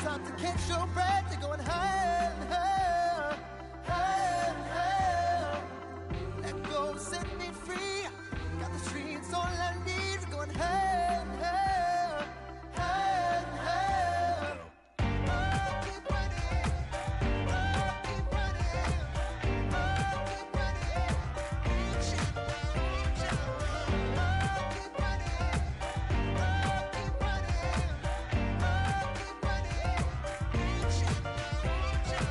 start to catch your breath. They're going higher and higher, higher and higher. Let go, set me free. Got the streets, all I need. We're going higher and higher, higher and higher. Oh, keep running. Oh, keep running. Oh, keep running. Reach out, reach out. Oh, keep running. Oh, keep running. Oh, keep running. Reach out, reach out.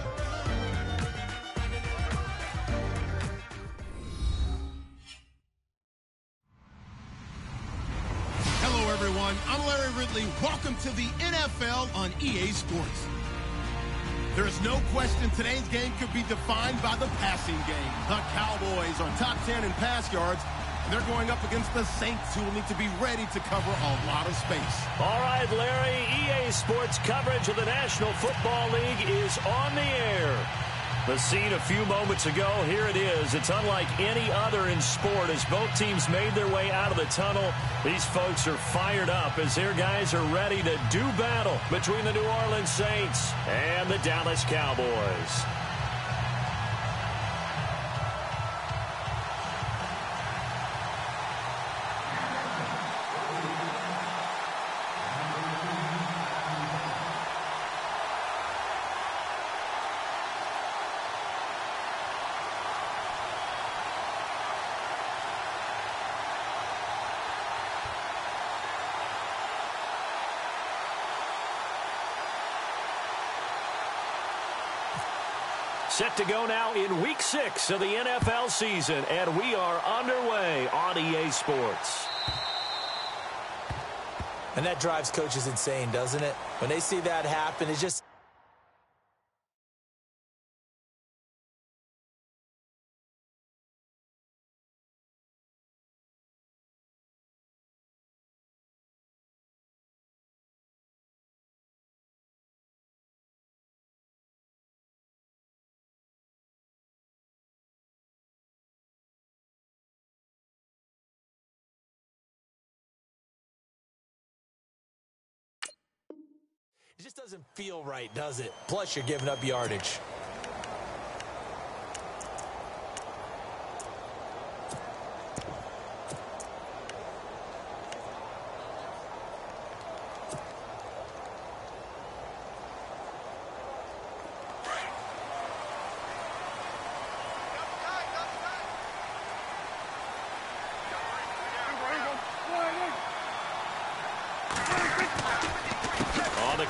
Hello, everyone. I'm Larry Ridley. Welcome to the NFL on EA Sports. There is no question today's game could be defined by the passing game. The Cowboys are top 10 in pass yards, and they're going up against the Saints, who will need to be ready to cover a lot of space. All right, Larry, EA Sports coverage of the National Football League is on the air. The scene a few moments ago, here it is. It's unlike any other in sport as both teams made their way out of the tunnel. These folks are fired up as their guys are ready to do battle between the New Orleans Saints and the Dallas Cowboys. Set to go now in Week 6 of the NFL season, and we are underway on EA Sports. And that drives coaches insane, doesn't it? When they see that happen, it's just... It just doesn't feel right, does it? Plus, you're giving up yardage.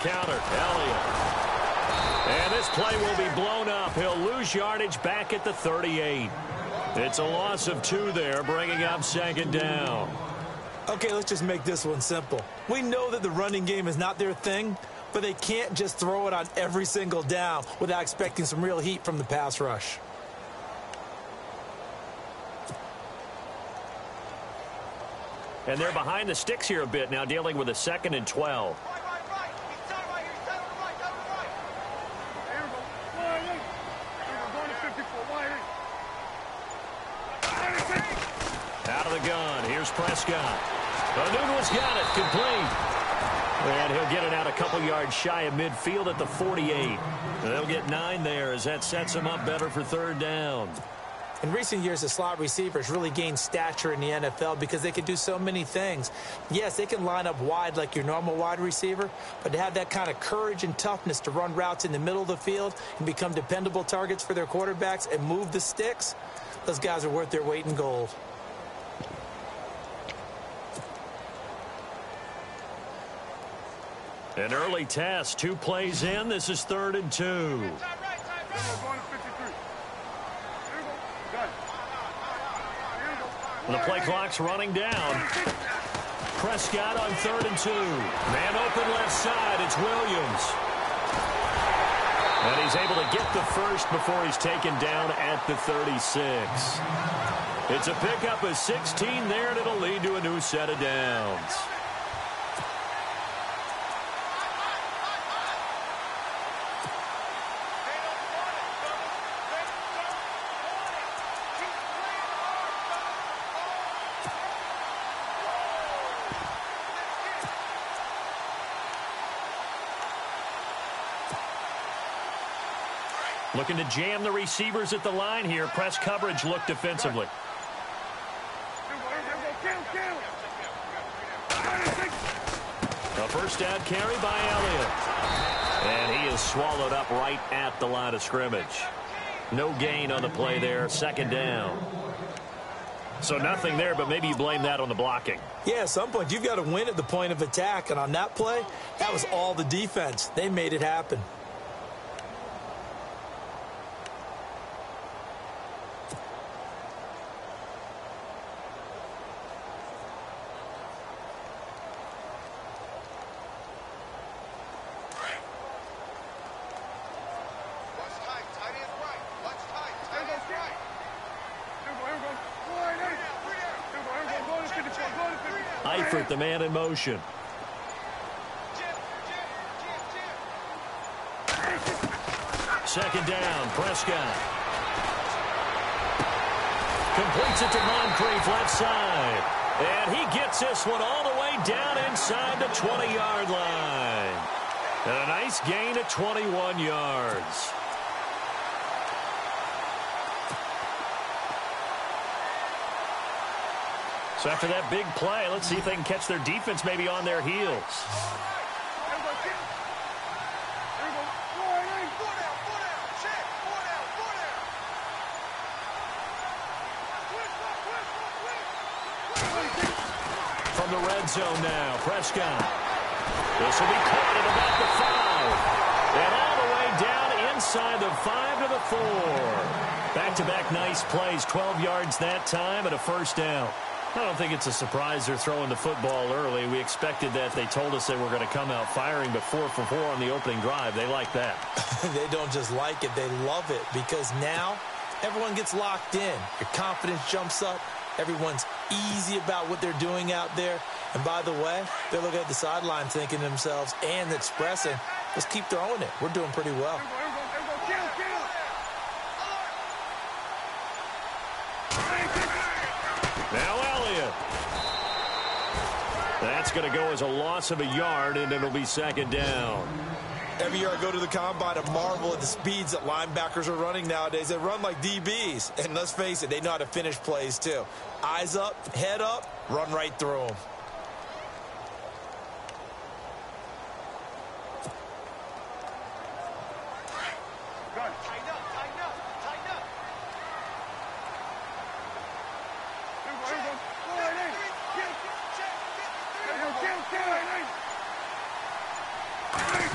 Counter, Elliott. And this play will be blown up. He'll lose yardage back at the 38. It's a loss of 2 there, bringing up second down. Okay, let's just make this one simple. We know that the running game is not their thing, but they can't just throw it on every single down without expecting some real heat from the pass rush. And they're behind the sticks here a bit now, dealing with a 2nd and 12. Out of the gun, here's Prescott. Newton's got it, complete. And he'll get it out a couple yards shy of midfield at the 48. They'll get 9 there as that sets them up better for 3rd down. In recent years, the slot receivers really gained stature in the NFL because they can do so many things. Yes, they can line up wide like your normal wide receiver, but to have that kind of courage and toughness to run routes in the middle of the field and become dependable targets for their quarterbacks and move the sticks, those guys are worth their weight in gold. An early test, 2 plays in. This is 3rd and 2. The play clock's running down. Prescott on 3rd and 2. Man open left side. It's Williams. And he's able to get the first before he's taken down at the 36. It's a pickup of 16 there, and it'll lead to a new set of downs. Looking to jam the receivers at the line here. Press coverage look defensively. A first down carry by Elliott. And he is swallowed up right at the line of scrimmage. No gain on the play there. Second down. So nothing there, but maybe you blame that on the blocking. Yeah, at some point you've got to win at the point of attack. And on that play, that was all the defense. They made it happen. Eifert, the man in motion. Second down, Prescott. Completes it to Moncrief, left side. And he gets this one all the way down inside the 20-yard line. And a nice gain of 21 yards. So after that big play, let's see if they can catch their defense maybe on their heels. From the red zone now, Prescott. This will be caught at about the 5. And all the way down inside the 5 to the 4. Back-to-back nice plays, 12 yards that time and a first down. I don't think it's a surprise they're throwing the football early. We expected that. They told us they were going to come out firing, but 4 for 4 on the opening drive. They like that. They don't just like it. They love it because now everyone gets locked in. Your confidence jumps up. Everyone's easy about what they're doing out there. And by the way, they're looking at the sideline thinking to themselves and expressing, let's keep throwing it. We're doing pretty well. Now Elliott. That's going to go as a loss of a yard, and it'll be second down. Every year I go to the combine and marvel at the speeds that linebackers are running nowadays. They run like DBs. And let's face it, they know how to finish plays too. Eyes up, head up, run right through them.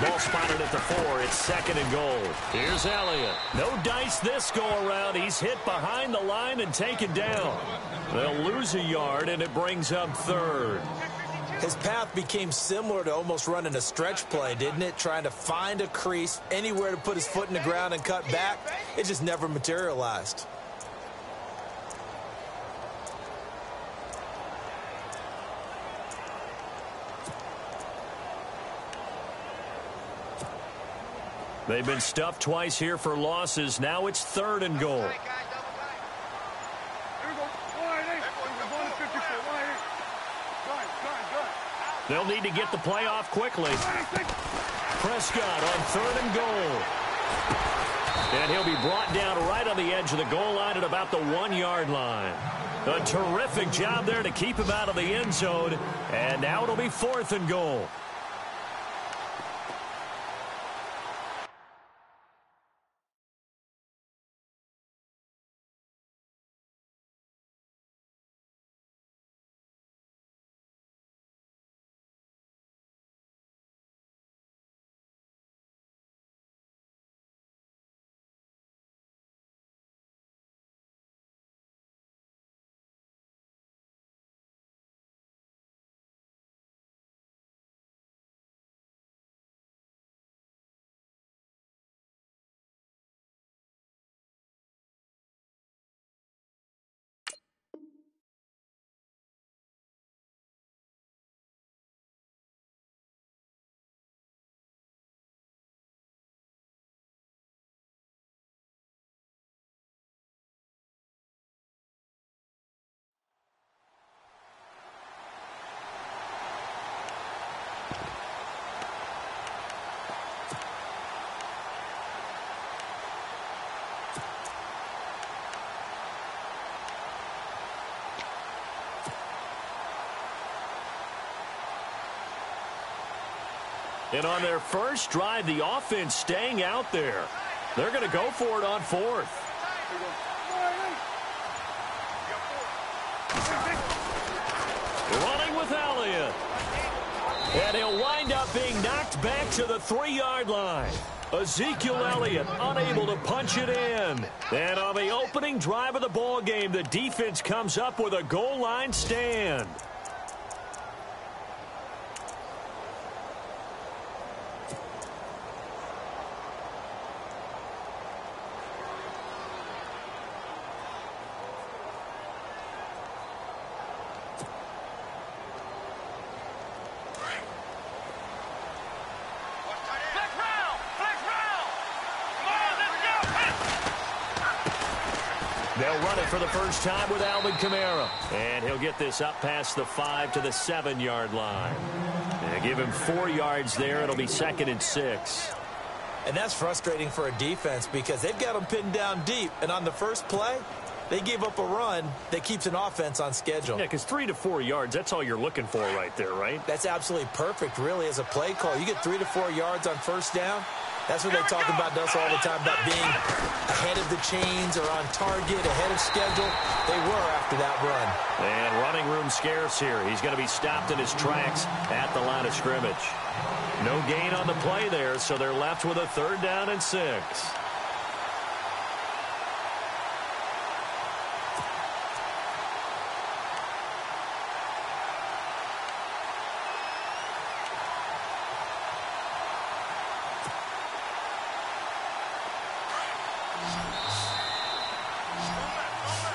Ball spotted at the 4. It's second and goal. Here's Elliott. No dice this go-around. He's hit behind the line and taken down. They'll lose a yard, and it brings up third. His path became similar to almost running a stretch play, didn't it? Trying to find a crease, anywhere to put his foot in the ground and cut back. It just never materialized. They've been stuffed twice here for losses. Now it's third and goal. They'll need to get the play off quickly. Prescott on third and goal. And he'll be brought down right on the edge of the goal line at about the 1-yard line. A terrific job there to keep him out of the end zone. And now it'll be fourth and goal. And on their first drive, the offense staying out there. They're going to go for it on fourth. Running with Elliott. And he'll wind up being knocked back to the 3-yard line. Ezekiel Elliott unable to punch it in. And on the opening drive of the ball game, the defense comes up with a goal line stand. They'll run it for the first time with Alvin Kamara. And he'll get this up past the 5 to the 7-yard line. And give him 4 yards there. It'll be 2nd and 6. And that's frustrating for a defense because they've got them pinned down deep. And on the first play, they gave up a run that keeps an offense on schedule. Yeah, because 3 to 4 yards, that's all you're looking for right there, right? That's absolutely perfect, really, as a play call. You get 3 to 4 yards on first down. That's what they talk about us all the time, about being ahead of the chains or on target, ahead of schedule. They were after that run. And running room scarce here. He's going to be stopped in his tracks at the line of scrimmage. No gain on the play there, so they're left with a 3rd down and 6.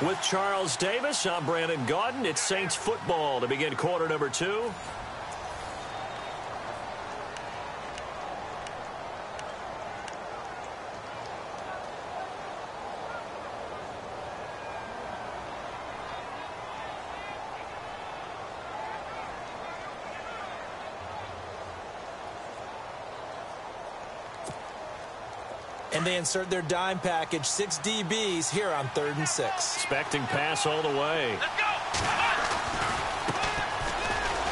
With Charles Davis, I'm Brandon Gaudin. It's Saints football to begin quarter number 2. And they insert their dime package, 6 DBs here on 3rd and 6. Expecting pass all the way.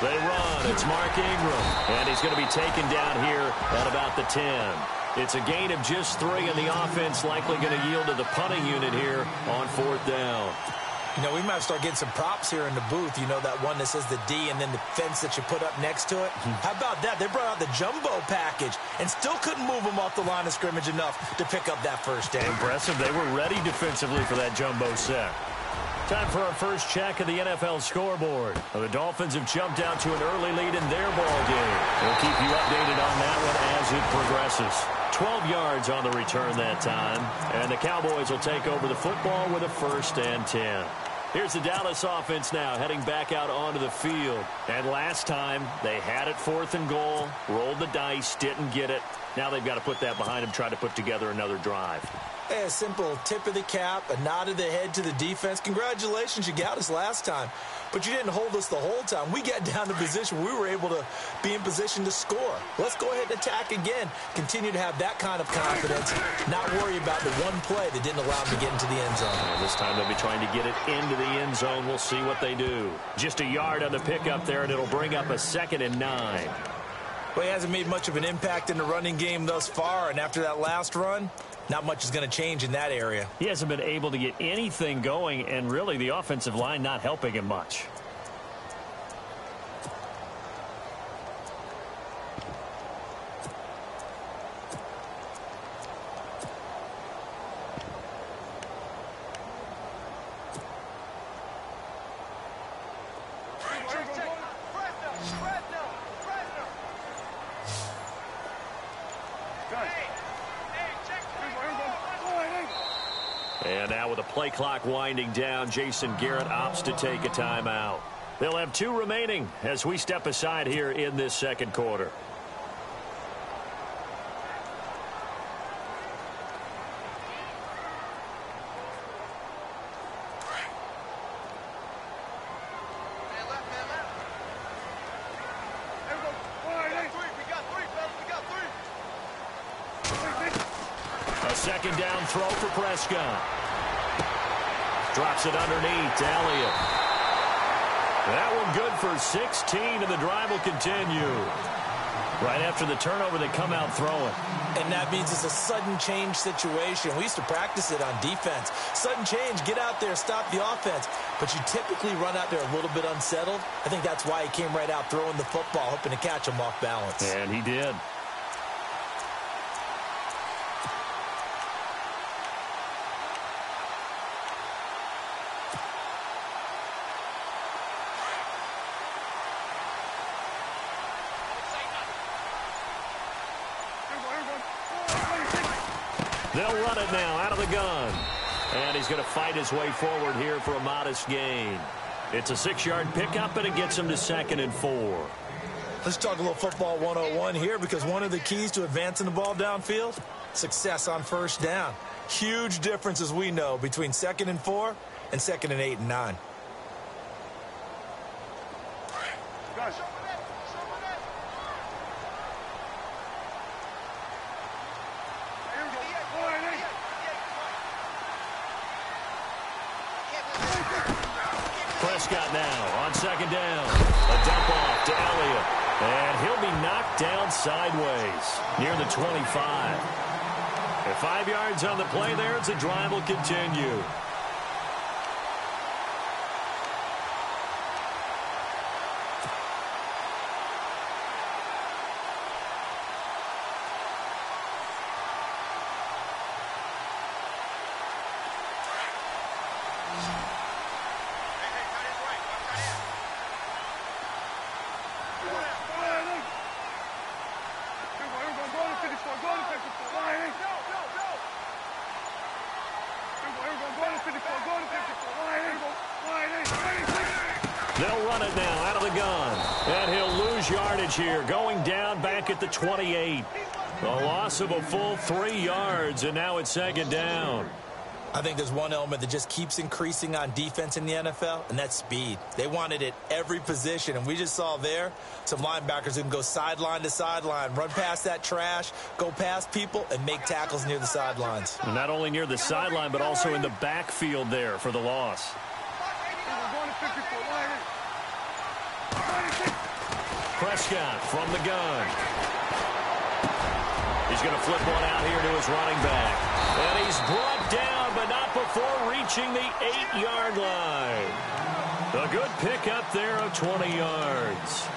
They run. It's Mark Ingram. And he's going to be taken down here at about the 10. It's a gain of just 3, and the offense likely going to yield to the punting unit here on 4th down. You know, we might start getting some props here in the booth. You know, that one that says the D and then the fence that you put up next to it. How about that? They brought out the jumbo package and still couldn't move them off the line of scrimmage enough to pick up that first down. Impressive. They were ready defensively for that jumbo set. Time for our first check of the NFL scoreboard. Well, the Dolphins have jumped out to an early lead in their ball game. We'll keep you updated on that one as it progresses. 12 yards on the return that time. And the Cowboys will take over the football with a 1st and 10. Here's the Dallas offense now heading back out onto the field. And last time they had it 4th and goal, rolled the dice, didn't get it. Now they've got to put that behind them, try to put together another drive. Hey, a simple tip of the cap, a nod of the head to the defense. Congratulations, you got us last time. But you didn't hold us the whole time. We got down to position where we were able to be in position to score. Let's go ahead and attack again. Continue to have that kind of confidence. Not worry about the one play that didn't allow them to get into the end zone. And this time they'll be trying to get it into the end zone. We'll see what they do. Just a yard on the pickup there, and it'll bring up a 2nd and 9. Well, he hasn't made much of an impact in the running game thus far, and after that last run, not much is going to change in that area. He hasn't been able to get anything going, and really the offensive line not helping him much. And now with the play clock winding down, Jason Garrett opts to take a timeout. They'll have 2 remaining as we step aside here in this 2nd quarter. A 2nd down throw for Prescott. Drops it underneath to Elliott. That one good for 16, and the drive will continue. Right after the turnover, they come out throwing. And that means it's a sudden change situation. We used to practice it on defense. Sudden change, get out there, stop the offense. But you typically run out there a little bit unsettled. I think that's why he came right out throwing the football, hoping to catch him off balance. And he did. They'll run it now out of the gun. And he's going to fight his way forward here for a modest gain. It's a 6-yard pickup, and it gets him to 2nd and 4. Let's talk a little football 101 here, because one of the keys to advancing the ball downfield, success on first down. Huge difference, as we know, between 2nd and 4 and 2nd and 8 and 9. Prescott now on 2nd down. A dump off to Elliott. And he'll be knocked down sideways near the 25. And 5 yards on the play there as the drive will continue. They'll run it now out of the gun. And he'll lose yardage here, going down back at the 28. A loss of a full 3 yards, and now it's 2nd down. I think there's one element that just keeps increasing on defense in the NFL, and that's speed. They want it at every position, and we just saw there some linebackers who can go sideline to sideline, run past that trash, go past people, and make tackles near the sidelines. And not only near the sideline, but also in the backfield there for the loss. Prescott from the gun. He's going to flip one out here to his running back. And he's brought down, but not before reaching the 8-yard line. A good pickup there of 20 yards.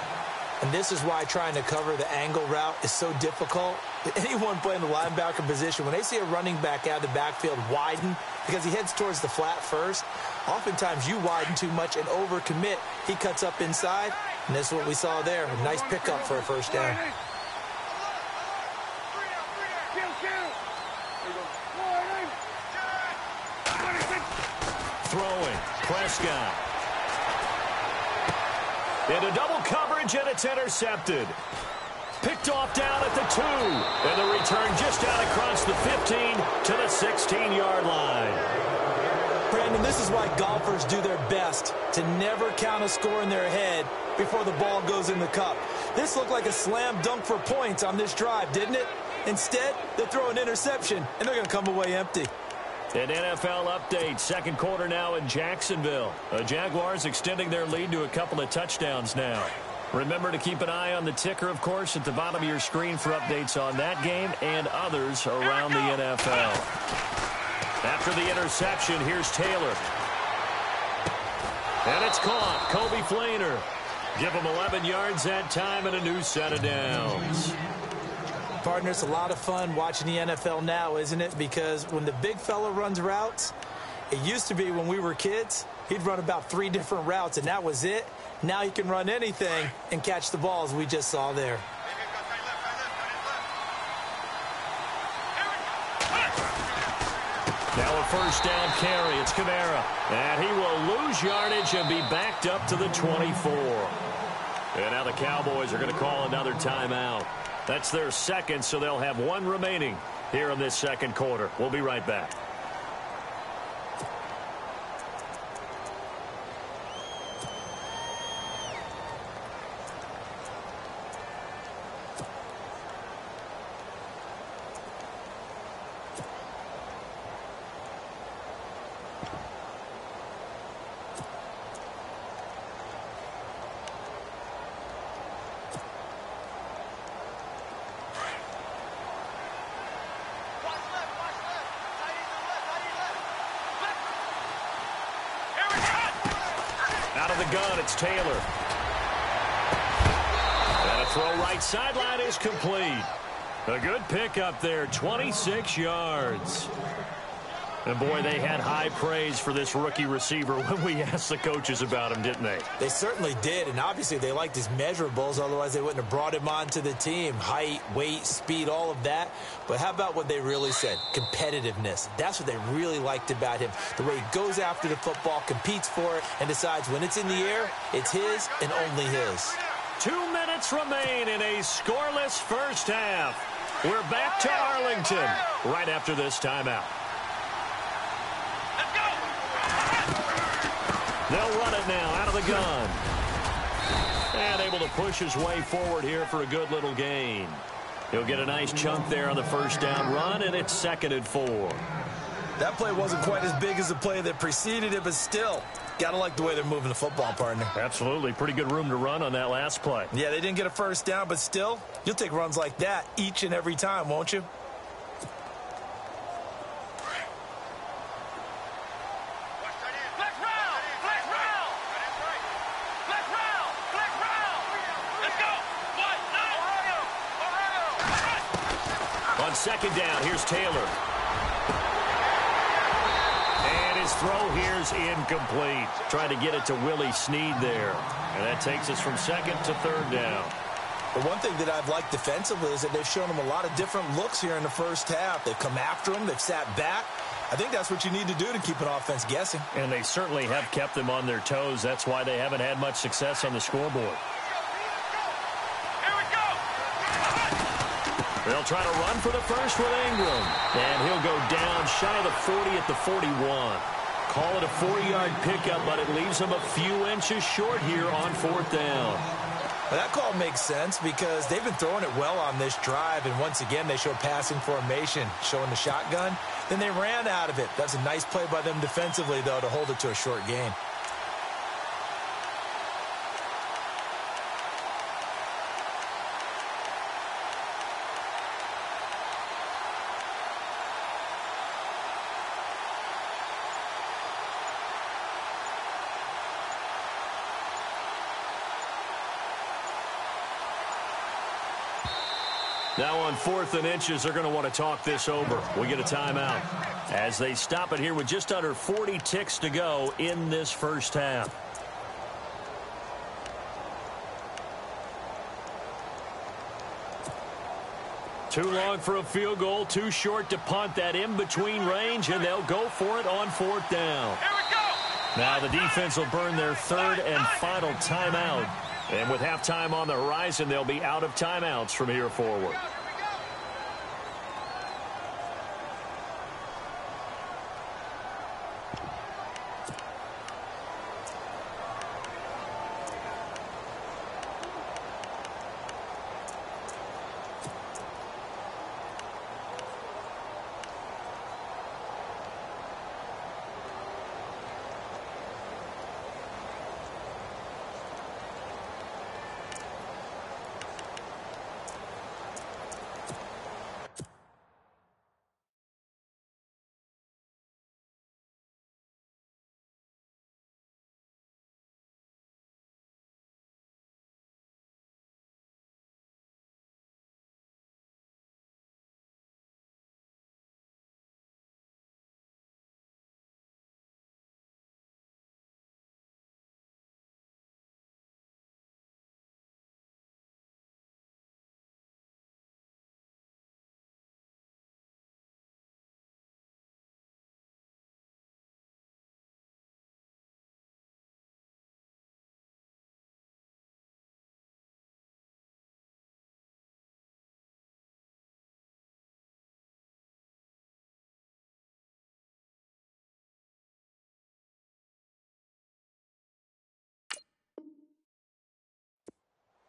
And this is why trying to cover the angle route is so difficult. Anyone playing the linebacker position, when they see a running back out of the backfield widen because he heads towards the flat first, oftentimes you widen too much and overcommit. He cuts up inside, and this is what we saw there. A nice pickup for a first down. Throwing, Prescott. Into double coverage, and it's intercepted. Picked off down at the 2. And the return just out across the 15 to the 16-yard line. Brandon, this is why golfers do their best to never count a score in their head before the ball goes in the cup. This looked like a slam dunk for points on this drive, didn't it? Instead, they throw an interception, and they're going to come away empty. An NFL update. 2nd quarter now in Jacksonville. The Jaguars extending their lead to a couple of touchdowns now. Remember to keep an eye on the ticker, of course, at the bottom of your screen for updates on that game and others around the NFL. After the interception, here's Taylor. And it's caught. Kobe Flainer. Give him 11 yards that time and a new set of downs. Partner, it's a lot of fun watching the NFL now, isn't it? Because when the big fella runs routes, it used to be when we were kids, he'd run about 3 different routes, and that was it. Now he can run anything and catch the balls we just saw there. Now a first down carry. It's Kamara. And he will lose yardage and be backed up to the 24. And now the Cowboys are going to call another timeout. That's their second, so they'll have 1 remaining here in this 2nd quarter. We'll be right back. the gun, it's Taylor. And a throw right sideline is complete. A good pickup there, 26 yards. And, boy, they had high praise for this rookie receiver when we asked the coaches about him, didn't they? They certainly did, and obviously they liked his measurables. Otherwise, they wouldn't have brought him onto the team. Height, weight, speed, all of that. But how about what they really said? Competitiveness. That's what they really liked about him. The way he goes after the football, competes for it, and decides when it's in the air, it's his and only his. 2 minutes remain in a scoreless first half. We're back to Arlington right after this timeout. They'll run it now out of the gun. And able to push his way forward here for a good little gain. He'll get a nice chunk there on the first down run, and it's 2nd and 4. That play wasn't quite as big as the play that preceded it, but still, got to like the way they're moving the football, partner. Absolutely. Pretty good room to run on that last play. Yeah, they didn't get a first down, but still, you'll take runs like that each and every time, won't you? On 2nd down, here's Taylor. And his throw here's incomplete. Trying to get it to Willie Snead there. And that takes us from 2nd to 3rd down. The one thing that I've liked defensively is that they've shown him a lot of different looks here in the first half. They've come after him. They've sat back. I think that's what you need to do to keep an offense guessing. And they certainly have kept them on their toes. That's why they haven't had much success on the scoreboard. They'll try to run for the first with Ingram. And he'll go down shy of the 40 at the 41. Call it a 40-yard pickup, but it leaves him a few inches short here on 4th down. Well, that call makes sense because they've been throwing it well on this drive, and once again they show passing formation, showing the shotgun. Then they ran out of it. That's a nice play by them defensively, though, to hold it to a short gain. Now on 4th and inches, they're going to want to talk this over. We get a timeout as they stop it here with just under 40 ticks to go in this first half. Too long for a field goal, too short to punt. That in-between range, and they'll go for it on 4th down. Here we go. Now the defense will burn their 3rd and final timeout. And with halftime on the horizon, they'll be out of timeouts from here forward.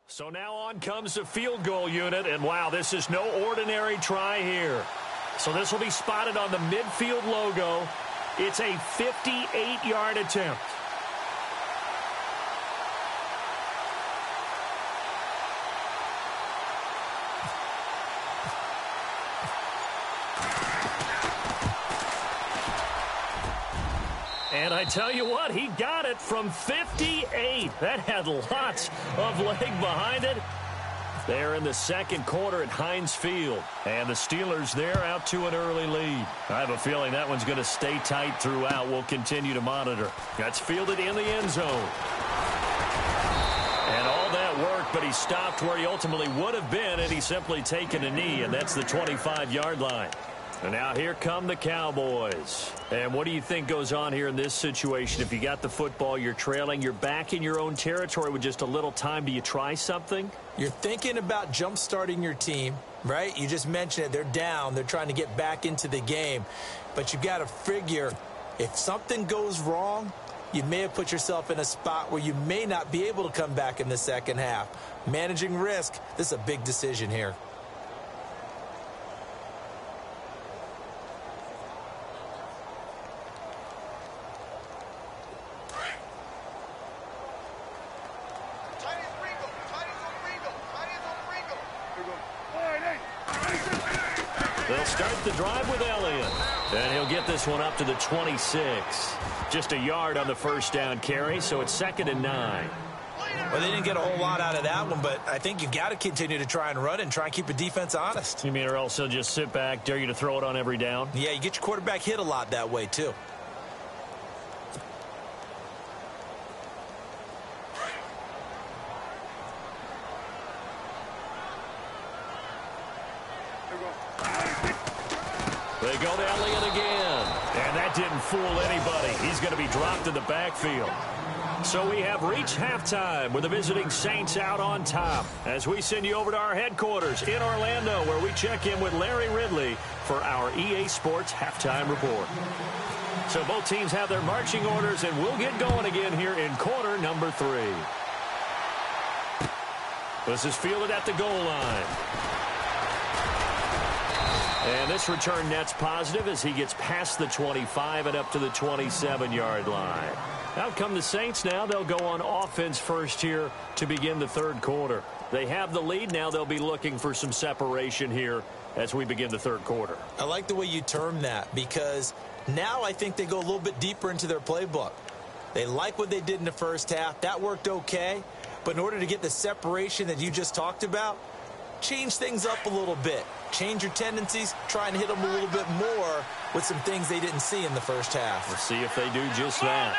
So now on comes the field goal unit, and wow, this is no ordinary try here. So this will be spotted on the midfield logo. It's a 58-yard attempt. And I tell you what, he got it from 58. That had lots of leg behind it. They're in the second quarter at Heinz Field. And the Steelers there out to an early lead. I have a feeling that one's going to stay tight throughout. We'll continue to monitor. That's fielded in the end zone. And all that worked, but he stopped where he ultimately would have been, and he's simply taken a knee, and that's the 25-yard line. And now here come the Cowboys. And what do you think goes on here in this situation? If you got the football, you're trailing, you're back in your own territory with just a little time. Do you try something? You're thinking about jump-starting your team, right? You just mentioned it. They're down. They're trying to get back into the game. But you got to figure if something goes wrong, you may have put yourself in a spot where you may not be able to come back in the second half. Managing risk, this is a big decision here. They'll start the drive with Elliott. And he'll get this one up to the 26. Just a yard on the first down carry, so it's 2nd and 9. Well, they didn't get a whole lot out of that one, but I think you've got to continue to try and run and try and keep the defense honest. You mean or else he'll just sit back, dare you to throw it on every down? Yeah, you get your quarterback hit a lot that way, too. They go to Elliott again. And that didn't fool anybody. He's going to be dropped in the backfield. So we have reached halftime with the visiting Saints out on top as we send you over to our headquarters in Orlando, where we check in with Larry Ridley for our EA Sports Halftime Report. So both teams have their marching orders, and we'll get going again here in quarter number 3. This is fielded at the goal line. And this return net's positive as he gets past the 25 and up to the 27-yard line. Out come the Saints now. They'll go on offense first here to begin the third quarter. They have the lead now. They'll be looking for some separation here as we begin the third quarter. I like the way you term that, because now I think they go a little bit deeper into their playbook. They like what they did in the first half. That worked okay. But in order to get the separation that you just talked about, change things up a little bit. Change your tendencies, try and hit them a little bit more with some things they didn't see in the first half. We'll see if they do just that.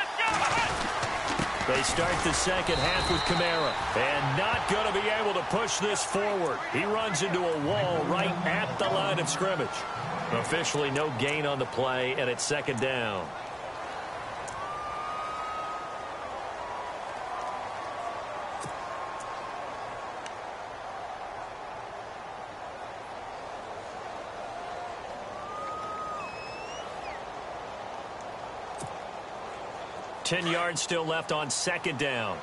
They start the second half with Kamara, and not going to be able to push this forward. He runs into a wall right at the line of scrimmage. Officially no gain on the play, and it's 2nd down. Ten yards still left on 2nd down.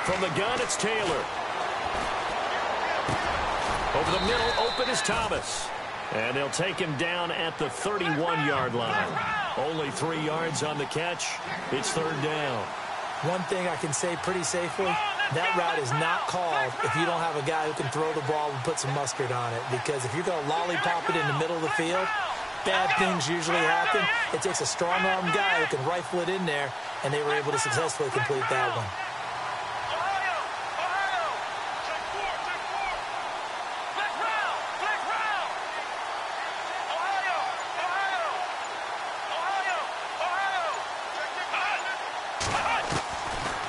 From the gun, it's Taylor. Over the middle, open is Thomas. And they'll take him down at the 31-yard line. Only 3 yards on the catch. It's 3rd down. One thing I can say pretty safely, that route is not called if you don't have a guy who can throw the ball and put some mustard on it. Because if you're going to lollipop it in the middle of the field, bad things usually happen. It takes a strong-arm guy who can rifle it in there, and they were able to successfully complete that one.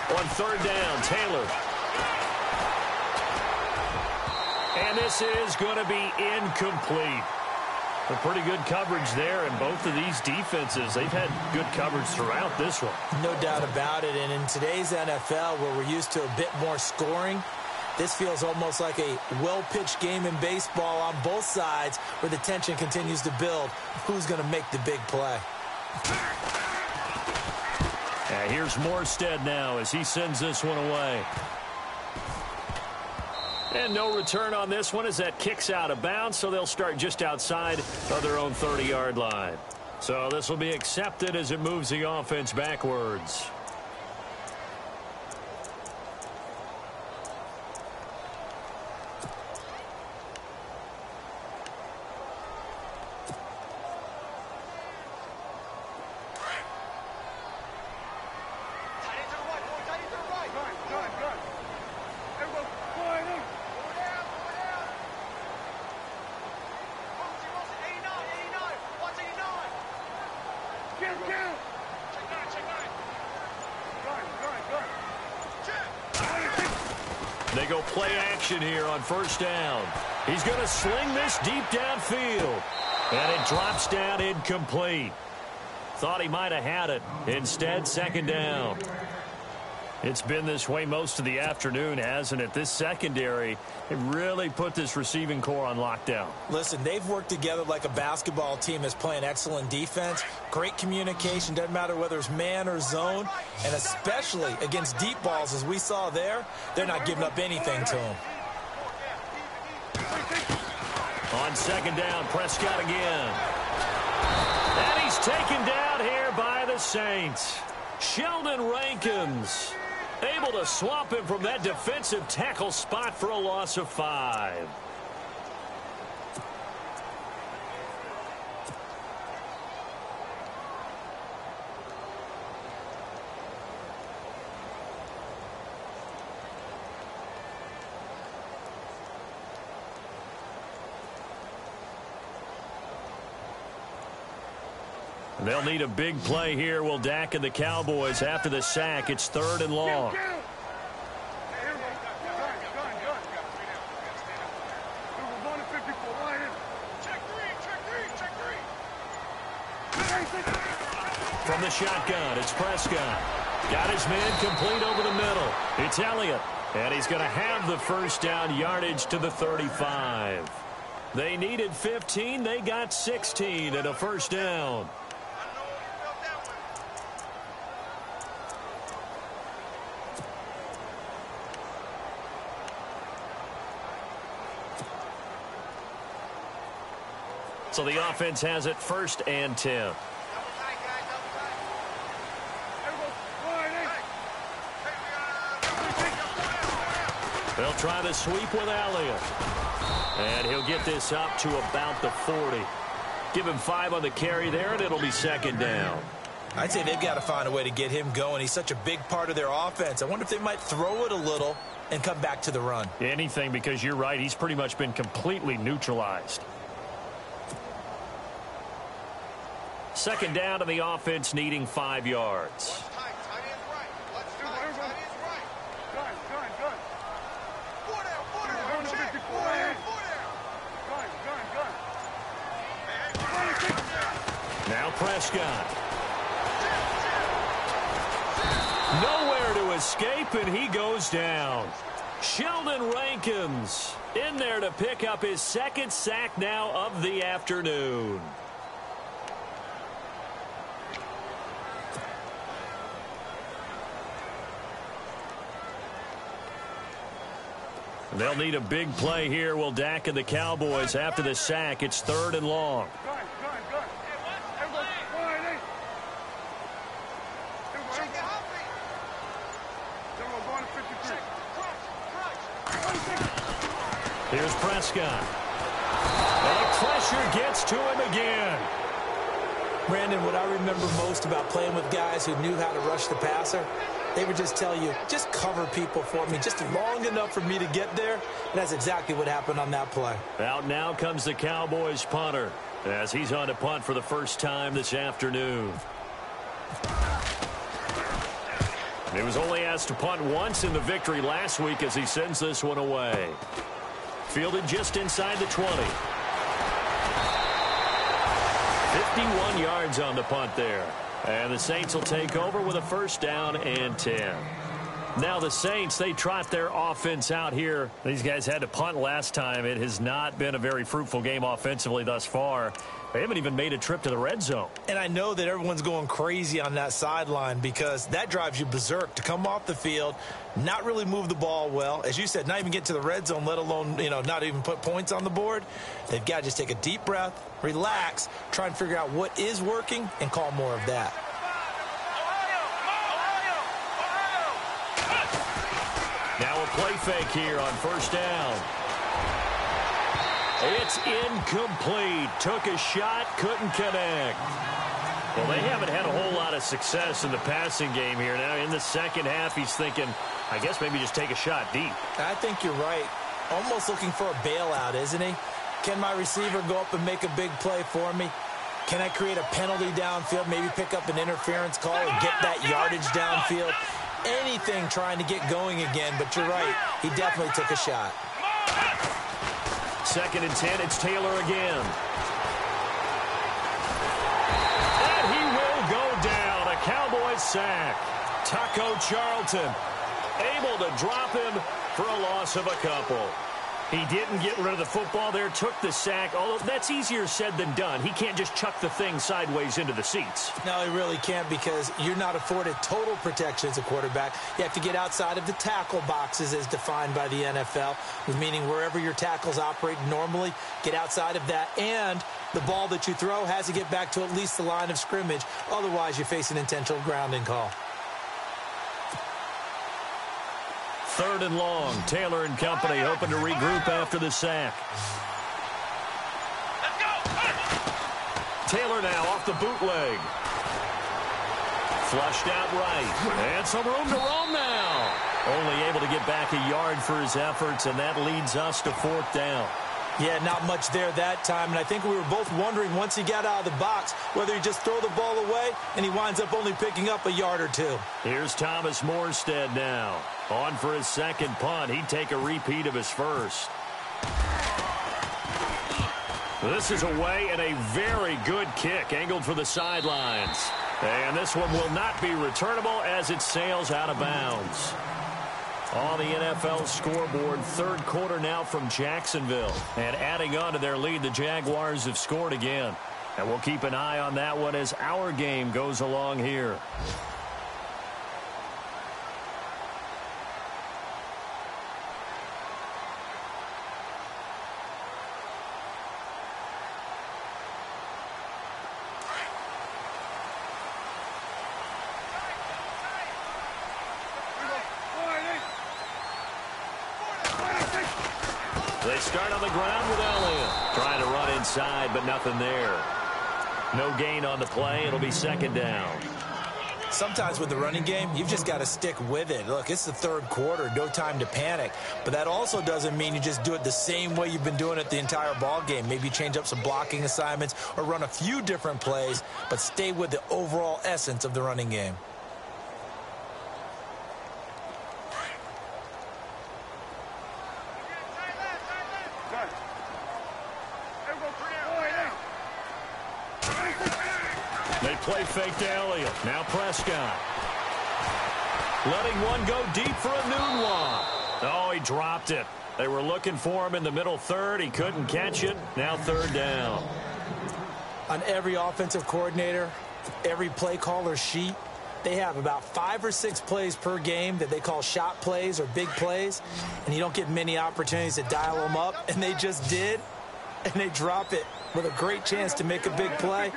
On 3rd down, Taylor. And this is going to be incomplete. A pretty good coverage there, and both of these defenses, they've had good coverage throughout this one. No doubt about it, and in today's NFL, where we're used to a bit more scoring, this feels almost like a well-pitched game in baseball on both sides, where the tension continues to build. Who's going to make the big play? Here's Morstead now as he sends this one away. And no return on this one as that kicks out of bounds, so they'll start just outside of their own 30-yard line. So this will be accepted as it moves the offense backwards. They go play action here on first down. He's going to sling this deep downfield. And it drops down incomplete. Thought he might have had it. Instead, second down. It's been this way most of the afternoon, hasn't it? This secondary, it really put this receiving core on lockdown. Listen, they've worked together like a basketball team that's playing excellent defense. Great communication, doesn't matter whether it's man or zone. And especially against deep balls, as we saw there, they're not giving up anything to them. On second down, Prescott again. And he's taken down here by the Saints. Sheldon Rankins able to swamp him from that defensive tackle spot for a loss of 5. They'll need a big play here. Will Dak and the Cowboys after the sack. It's 3rd and long. From the shotgun, it's Prescott. Got his man complete over the middle. It's Elliott. And he's going to have the first down yardage to the 35. They needed 15. They got 16 and a first down. So the offense has it 1st and 10. They'll try the sweep with Elliott. And he'll get this up to about the 40. Give him 5 on the carry there, and it'll be second down. I'd say they've got to find a way to get him going. He's such a big part of their offense. I wonder if they might throw it a little and come back to the run. Anything, because you're right. He's pretty much been completely neutralized. Second down, and the offense needing 5 yards. Now Prescott. Nowhere to escape, and he goes down. Sheldon Rankins in there to pick up his 2nd sack now of the afternoon. They'll need a big play here. Will Dak and the Cowboys after the sack. It's 3rd and long. Here's Prescott. And pressure gets to him again. Brandon, what I remember most about playing with guys who knew how to rush the passer, they would just tell you, just cover people for me, just long enough for me to get there. And that's exactly what happened on that play. Out now comes the Cowboys punter as he's on to punt for the first time this afternoon. He was only asked to punt once in the victory last week as he sends this one away. Fielded just inside the 20. 51 yards on the punt there. And the Saints will take over with a first down and 10. Now the Saints, they trot their offense out here. These guys had to punt last time. It has not been a very fruitful game offensively thus far. They haven't even made a trip to the red zone. And I know that everyone's going crazy on that sideline because that drives you berserk to come off the field, not really move the ball well. As you said, not even get to the red zone, let alone, not even put points on the board. They've got to just take a deep breath, relax, try and figure out what is working and call more of that. Now a play fake here on first down. It's incomplete. Took a shot, couldn't connect. Well, they haven't had a whole lot of success in the passing game here. Now in the second half, he's thinking, I guess maybe just take a shot deep. I think you're right. Almost looking for a bailout, isn't he? Can my receiver go up and make a big play for me? Can I create a penalty downfield, maybe pick up an interference call and get that yardage downfield? anything trying to get going again, but you're right. He definitely took a shot. 2nd and 10, it's Taylor again. And he will go down. A Cowboys sack. Taco Charlton able to drop him for a loss of a couple. He didn't get rid of the football there, took the sack, although that's easier said than done. He can't just chuck the thing sideways into the seats. No, he really can't, because you're not afforded total protection as a quarterback. You have to get outside of the tackle boxes as defined by the NFL, meaning wherever your tackles operate normally, get outside of that, and the ball that you throw has to get back to at least the line of scrimmage. Otherwise, you face an intentional grounding call. 3rd and long. Taylor and company hoping to regroup after the sack. Taylor now off the bootleg. Flushed out right. And some room to roam now. Only able to get back a yard for his efforts, and that leads us to 4th down. Yeah, not much there that time, and I think we were both wondering once he got out of the box whether he just throw the ball away, and he winds up only picking up a yard or two. Here's Thomas Morstead now. On for his 2nd punt. He'd take a repeat of his first. This is away, and a very good kick angled for the sidelines. And this one will not be returnable as it sails out of bounds. On the NFL scoreboard, 3rd quarter now from Jacksonville. And adding on to their lead, the Jaguars have scored again. And we'll keep an eye on that one as our game goes along here. They start on the ground with Elliott. Trying to run inside, but nothing there. No gain on the play. It'll be 2nd down. Sometimes with the running game, you've just got to stick with it. Look, it's the 3rd quarter, no time to panic. But that also doesn't mean you just do it the same way you've been doing it the entire ball game. Maybe change up some blocking assignments or run a few different plays, but stay with the overall essence of the running game. They play fake to Elliott. Now Prescott. Letting one go deep for a noon one. Oh, he dropped it. They were looking for him in the middle 3rd. He couldn't catch it. Now 3rd down. On every offensive coordinator, every play caller sheet, they have about 5 or 6 plays per game that they call shot plays or big plays, and you don't get many opportunities to dial them up, and they just did, and they drop it with a great chance to make a big play.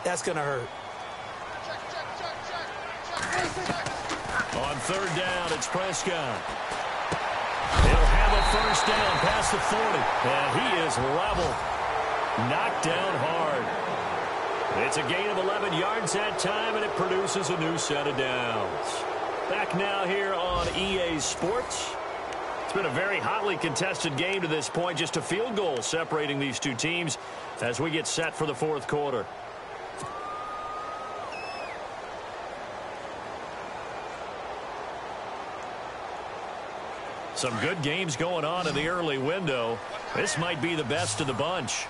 That's going to hurt. On 3rd down, it's Prescott. He'll have a 1st down past the 40. And he is leveled. Knocked down hard. It's a gain of 11 yards that time, and it produces a new set of downs. Back now here on EA Sports. It's been a very hotly contested game to this point. Just a field goal separating these two teams as we get set for the 4th quarter. Some good games going on in the early window. This might be the best of the bunch.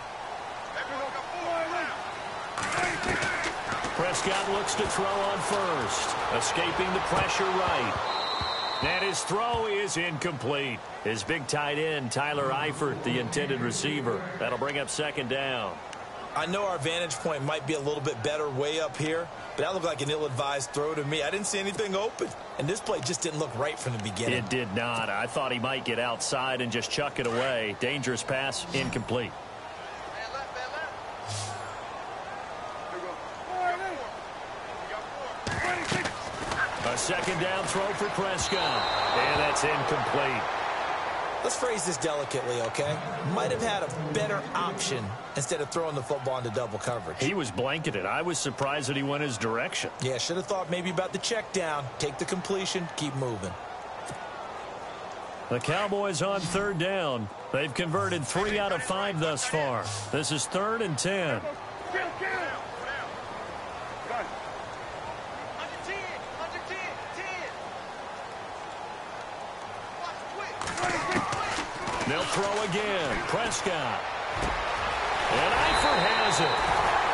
Prescott looks to throw on first. Escaping the pressure right. And his throw is incomplete. His big tight end, Tyler Eifert, the intended receiver. That'll bring up 2nd down. I know our vantage point might be a little bit better way up here, but that looked like an ill-advised throw to me. I didn't see anything open, and this play just didn't look right from the beginning. It did not. I thought he might get outside and just chuck it away. Dangerous pass, incomplete. A 2nd down throw for Prescott, and that's incomplete. Let's phrase this delicately, okay? Might have had a better option instead of throwing the football into double coverage. He was blanketed. I was surprised that he went his direction. Yeah, should have thought maybe about the check down. Take the completion, keep moving. The Cowboys on 3rd down. They've converted 3 out of 5 thus far. This is 3rd and 10. They'll throw again. Prescott. And Eifert has it.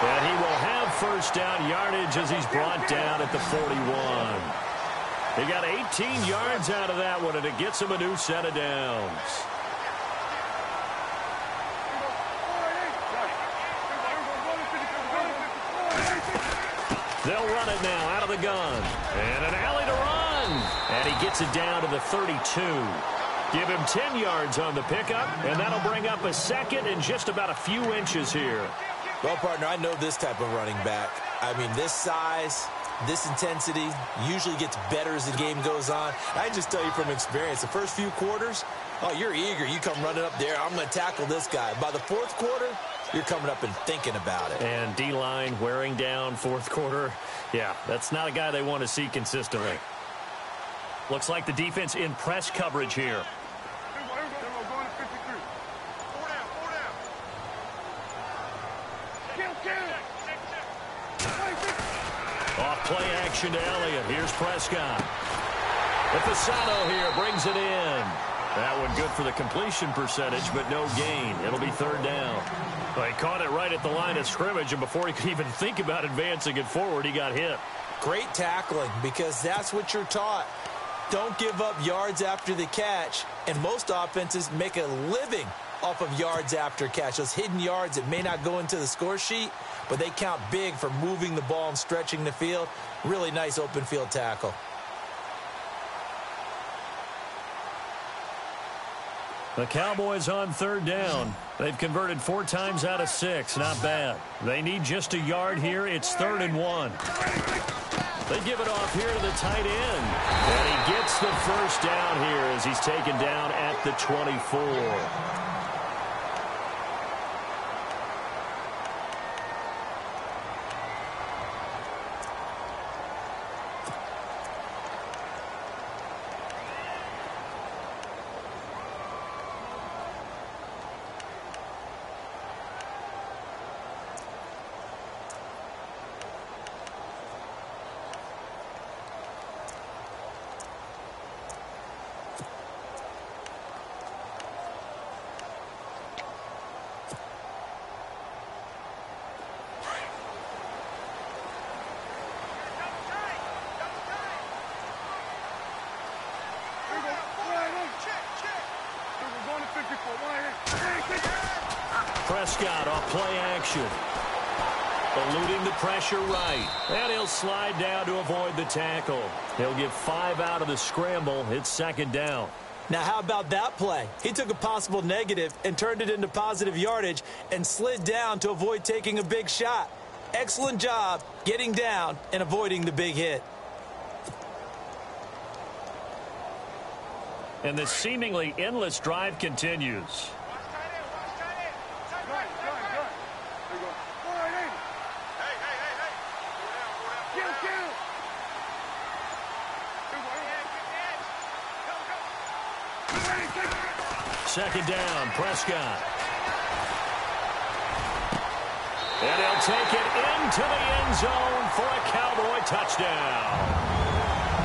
And he will have first down yardage as he's brought down at the 41. He got 18 yards out of that one, and it gets him a new set of downs. They'll run it now out of the gun. And an alley to run. And he gets it down to the 32. Give him 10 yards on the pickup, and that'll bring up a second and just about a few inches here. Well, partner, I know this type of running back. I mean, this size, this intensity usually gets better as the game goes on. I just tell you from experience, the first few quarters, oh, you're eager. You come running up there, I'm going to tackle this guy. By the fourth quarter, you're coming up and thinking about it. And D-line wearing down fourth quarter. Yeah, that's not a guy they want to see consistently. Looks like the defense in press coverage here. Off play action to Elliott. Here's Prescott. Fasano here brings it in. That one good for the completion percentage, but no gain. It'll be third down. Well, he caught it right at the line of scrimmage, and before he could even think about advancing it forward, he got hit. Great tackling, because that's what you're taught. Don't give up yards after the catch, and most offenses make a living off of yards after catch. Those hidden yards that may not go into the score sheet, but they count big for moving the ball and stretching the field. Really nice open field tackle. The Cowboys on third down. They've converted 4 times out of 6. Not bad. They need just a yard here. It's 3rd and 1. They give it off here to the tight end. And he gets the first down here as he's taken down at the 24. Prescott off play action. Eluding the pressure right. And he'll slide down to avoid the tackle. He'll get 5 out of the scramble. It's 2nd down. Now, how about that play? He took a possible negative and turned it into positive yardage and slid down to avoid taking a big shot. Excellent job getting down and avoiding the big hit. And the seemingly endless drive continues. Second down, Prescott. And he'll take it into the end zone for a Cowboy touchdown.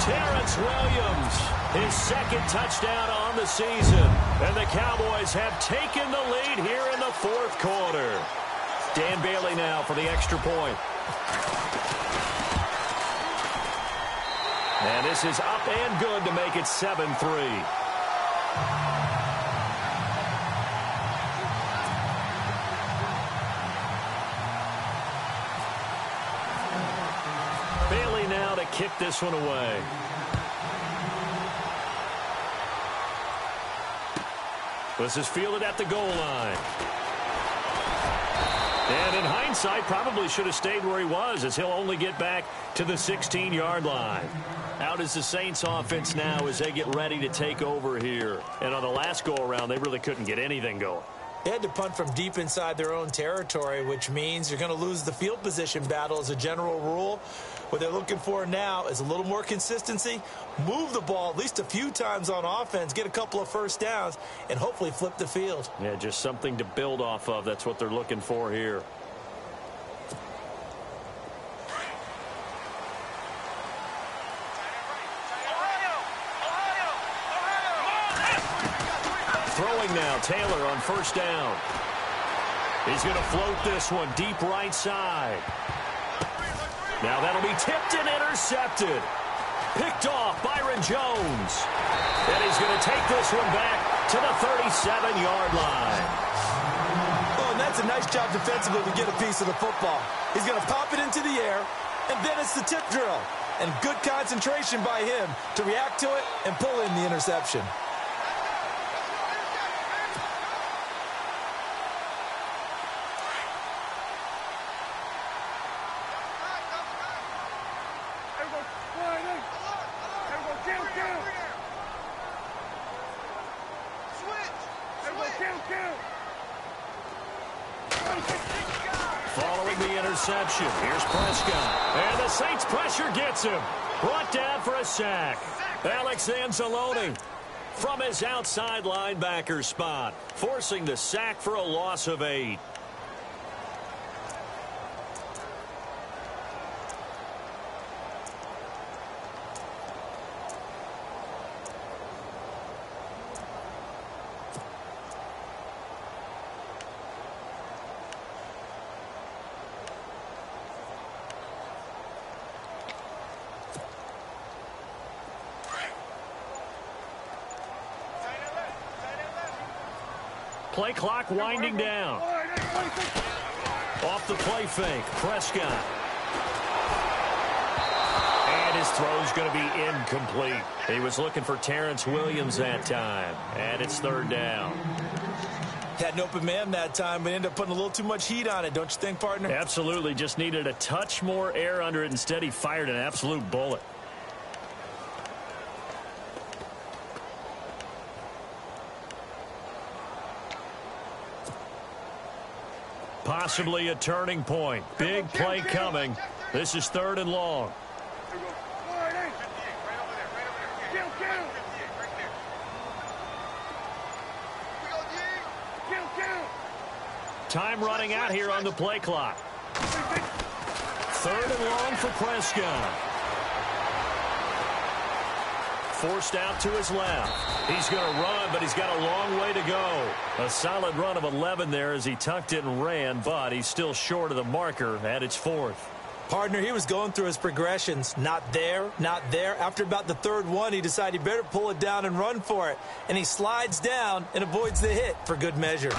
Terrence Williams, his 2nd touchdown on the season. And the Cowboys have taken the lead here in the 4th quarter. Dan Bailey now for the extra point. And this is up and good to make it 7-3. Bailey now to kick this one away. This is fielded at the goal line. And in hindsight, probably should have stayed where he was, as he'll only get back to the 16-yard line. Out is the Saints offense now as they get ready to take over here. And on the last go-around, they really couldn't get anything going. They had to punt from deep inside their own territory, which means you're going to lose the field position battle as a general rule. What they're looking for now is a little more consistency, move the ball at least a few times on offense, get a couple of first downs, and hopefully flip the field. Yeah, just something to build off of. That's what they're looking for here. Throwing now, Taylor on first down. He's going to float this one deep right side. Now that'll be tipped and intercepted. Picked off Byron Jones. And he's going to take this one back to the 37-yard line. Oh, and that's a nice job defensively to get a piece of the football. He's going to pop it into the air, and then it's the tip drill. And good concentration by him to react to it and pull in the interception. Following the interception, here's Prescott. And the Saints pressure gets him. Brought down for a sack. Alex Anzalone from his outside linebacker spot, forcing the sack for a loss of 8. Play clock winding down. Off the play fake, Prescott. And his throw's going to be incomplete. He was looking for Terrence Williams that time. And it's third down. Had an open man that time, but ended up putting a little too much heat on it, don't you think, partner? Absolutely. Just needed a touch more air under it. Instead, he fired an absolute bullet. Possibly a turning point. Big play coming. This is third and long. Time running out here on the play clock. Third and long for Prescott. Forced out to his left. He's going to run, but he's got a long way to go. A solid run of 11 there as he tucked it and ran, but he's still short of the marker at its fourth. Partner, he was going through his progressions. Not there, not there. After about the third one, he decided he better pull it down and run for it. And he slides down and avoids the hit for good measure.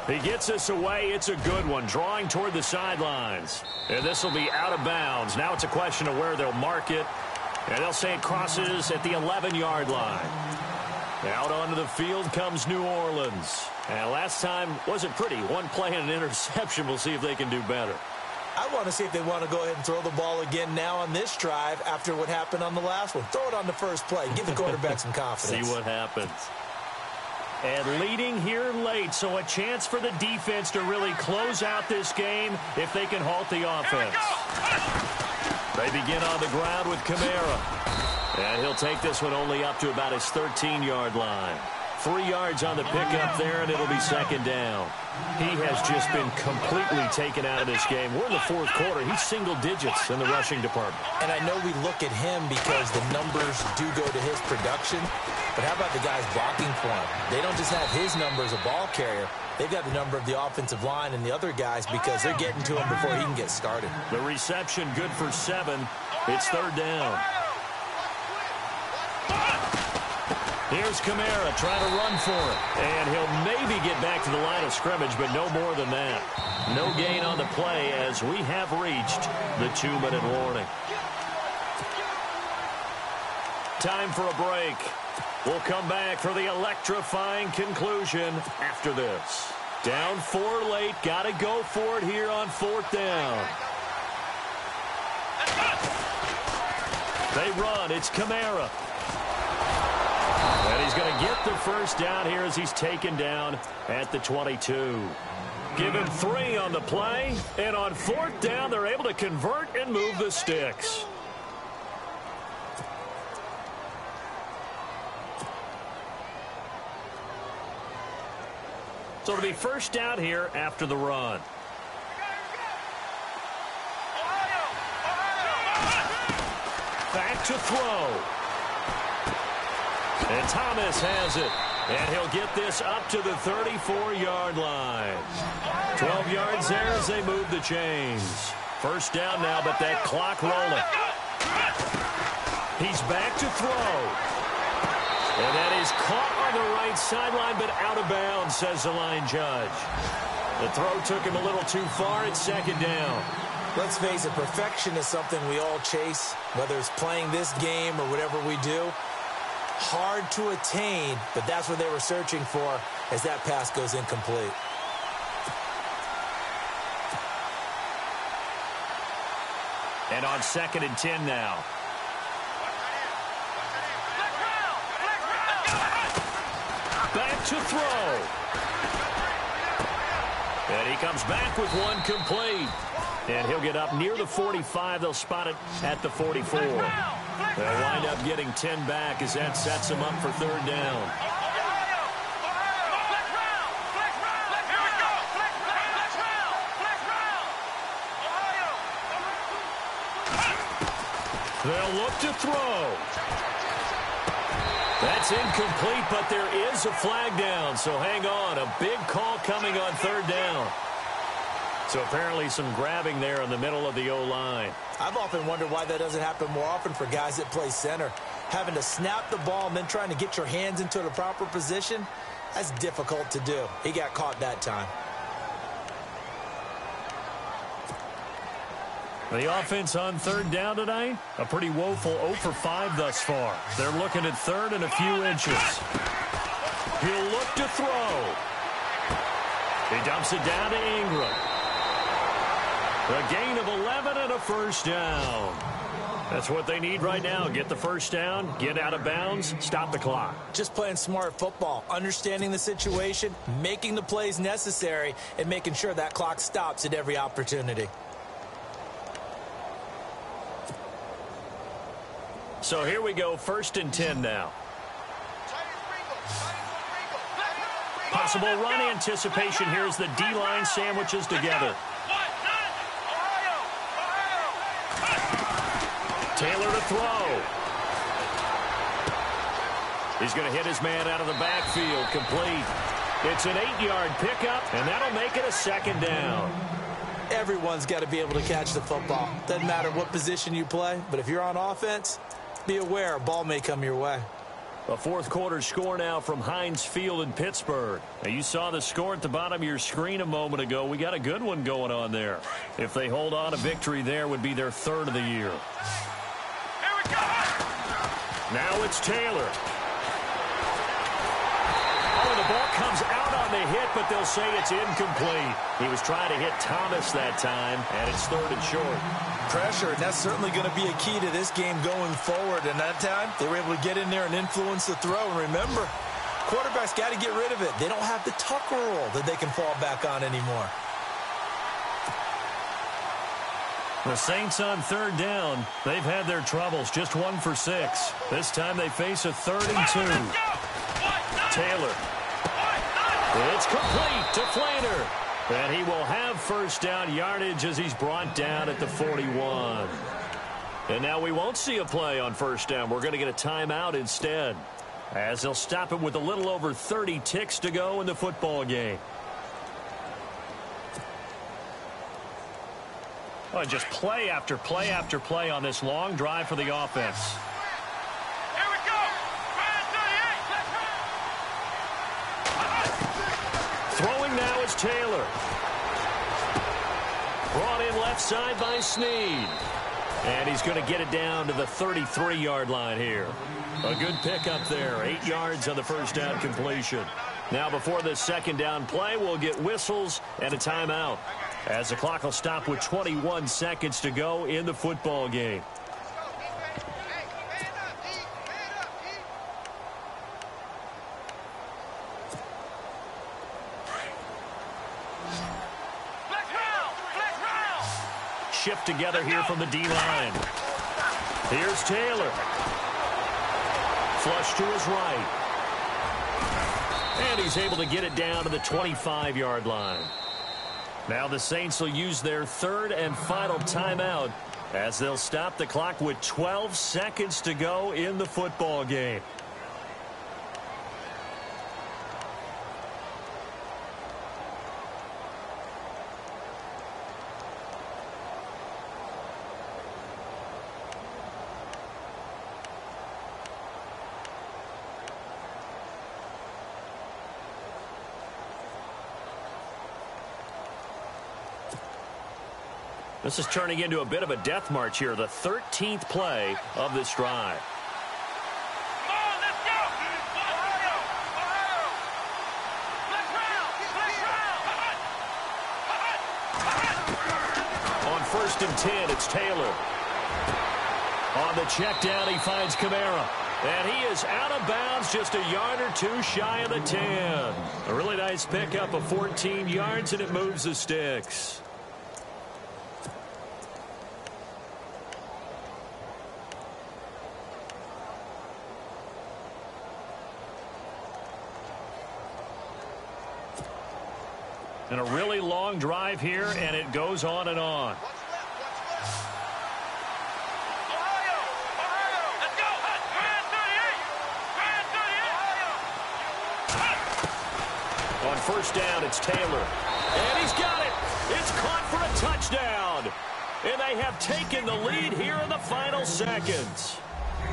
He gets this away. It's a good one, drawing toward the sidelines. And this will be out of bounds. Now it's a question of where they'll mark it. And they'll say it crosses at the 11-yard line. Out onto the field comes New Orleans. And last time wasn't pretty. One play and an interception. We'll see if they can do better. I want to see if they want to go ahead and throw the ball again now on this drive after what happened on the last one. Throw it on the first play. Give the quarterback some confidence. See what happens. And leading here late, so a chance for the defense to really close out this game if they can halt the offense. They begin on the ground with Kamara. And he'll take this one only up to about his 13-yard line. 3 yards on the pickup there, and it'll be second down. He has just been completely taken out of this game. We're in the fourth quarter. He's single digits in the rushing department. And I know we look at him because the numbers do go to his production. But how about the guys blocking for him? They don't just have his number as a ball carrier. They've got the number of the offensive line and the other guys because they're getting to him before he can get started. The reception good for 7. It's third down. Here's Kamara trying to run for it. And he'll maybe get back to the line of scrimmage, but no more than that. No gain on the play as we have reached the 2-minute warning. Time for a break. We'll come back for the electrifying conclusion after this. Down 4 late. Got to go for it here on fourth down. They run. It's Kamara. And he's going to get the first down here as he's taken down at the 22. Give him 3 on the play. And on fourth down, they're able to convert and move the sticks. So it'll be first down here after the run. Back to throw. And Thomas has it. And he'll get this up to the 34-yard line. 12 yards there as they move the chains. First down now, but that clock rolling. He's back to throw. And that is caught on the right sideline, but out of bounds, says the line judge. The throw took him a little too far. It's second down. Let's face it, perfection is something we all chase, whether it's playing this game or whatever we do. Hard to attain, but that's what they were searching for as that pass goes incomplete. And on 2nd and 10 now. Back to throw. And he comes back with one complete. And he'll get up near the 45. They'll spot it at the 44. They'll wind up getting 10 back as that sets them up for third down. They'll look to throw. That's incomplete, but there is a flag down, so hang on. A big call coming on third down. So apparently some grabbing there in the middle of the O-line. I've often wondered why that doesn't happen more often for guys that play center. Having to snap the ball and then trying to get your hands into the proper position, that's difficult to do. He got caught that time. The offense on third down tonight, a pretty woeful 0 for 5 thus far. They're looking at third and a few inches. He'll look to throw. He dumps it down to Ingram. A gain of 11 and a first down. That's what they need right now. Get the first down, get out of bounds, stop the clock. Just playing smart football, understanding the situation, making the plays necessary, and making sure that clock stops at every opportunity. So here we go, 1st and 10 now. Possible run anticipation here as the D-line sandwiches together. Taylor to throw. He's going to hit his man out of the backfield, complete. It's an 8-yard pickup, and that'll make it a second down. Everyone's got to be able to catch the football. Doesn't matter what position you play, but if you're on offense, be aware a ball may come your way. A fourth quarter score now from Heinz Field in Pittsburgh. Now you saw the score at the bottom of your screen a moment ago. We got a good one going on there. If they hold on, a victory there would be their 3rd of the year. Here we go. Now it's Taylor. Oh, the ball comes out on the hit, but they'll say it's incomplete. He was trying to hit Thomas that time, and it's 3rd and short. Pressure, and that's certainly going to be a key to this game going forward. And that time, they were able to get in there and influence the throw. And remember, quarterbacks got to get rid of it. They don't have the tuck rule that they can fall back on anymore. The Saints on third down. They've had their troubles, just 1 for 6. This time they face a 3rd and 2. Taylor. It's complete to Flaner. And he will have first down yardage as he's brought down at the 41. And now we won't see a play on first down. We're going to get a timeout instead, as they'll stop it with a little over 30 ticks to go in the football game. Well, just play after play after play on this long drive for the offense. Here we go. Throwing now is Taylor. Brought in left side by Snead. And he's going to get it down to the 33-yard line here. A good pickup there. 8 yards on the first down completion. Now before this second down play, we'll get whistles and a timeout, as the clock will stop with 21 seconds to go in the football game. Shift together here from the D-line. Here's Taylor. Flush to his right. And he's able to get it down to the 25-yard line. Now the Saints will use their 3rd and final timeout, as they'll stop the clock with 12 seconds to go in the football game. This is turning into a bit of a death march here, the 13th play of this drive. Come on, let's go! Ohio! Ohio! Let's round! On 1st and 10, it's Taylor. On the check down, he finds Kamara. And he is out of bounds, just a yard or two shy of the 10. A really nice pickup of 14 yards, and it moves the sticks. And a really long drive here, and it goes on and on. Ohio! Ohio! Let's go! Grand 38! Grand 38! Ohio! On 1st down, it's Taylor. And he's got it. It's caught for a touchdown. And they have taken the lead here in the final seconds.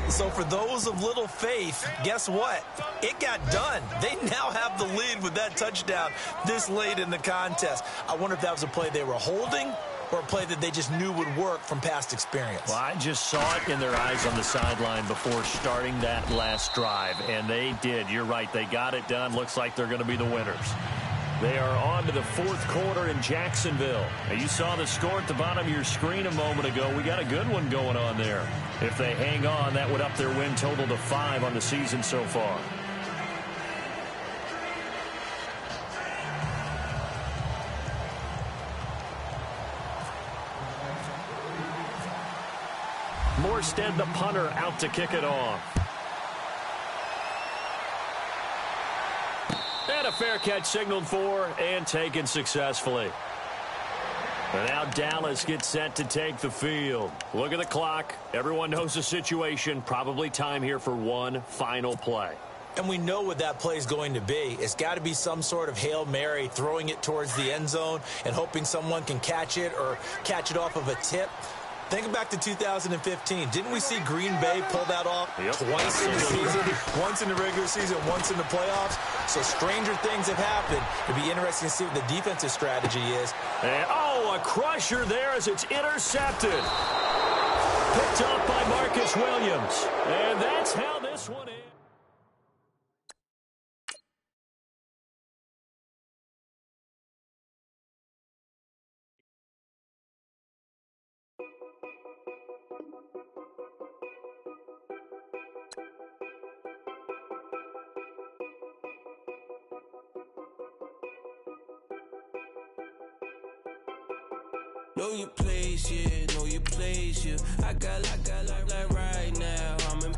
So for those of little faith, guess what? It got done. They now have the lead with that touchdown this late in the contest. I wonder if that was a play they were holding or a play that they just knew would work from past experience. Well, I just saw it in their eyes on the sideline before starting that last drive, and they did. You're right. They got it done. Looks like they're going to be the winners. They are on to the 4th quarter in Jacksonville. Now, you saw the score at the bottom of your screen a moment ago. We got a good one going on there. If they hang on, that would up their win total to 5 on the season so far. Morstead, the punter, out to kick it off. And a fair catch signaled for and taken successfully. And now Dallas gets set to take the field. Look at the clock. Everyone knows the situation. Probably time here for one final play. And we know what that play is going to be. It's got to be some sort of Hail Mary, throwing it towards the end zone and hoping someone can catch it or catch it off of a tip. Think back to 2015. Didn't we see Green Bay pull that off twice in the season? Once in the regular season, once in the playoffs. So stranger things have happened. It'd be interesting to see what the defensive strategy is. And, a crusher there as it's intercepted. Picked up by Marcus Williams. And that's how this one is. Know your place, yeah, know your place, yeah. I got like right now, I'm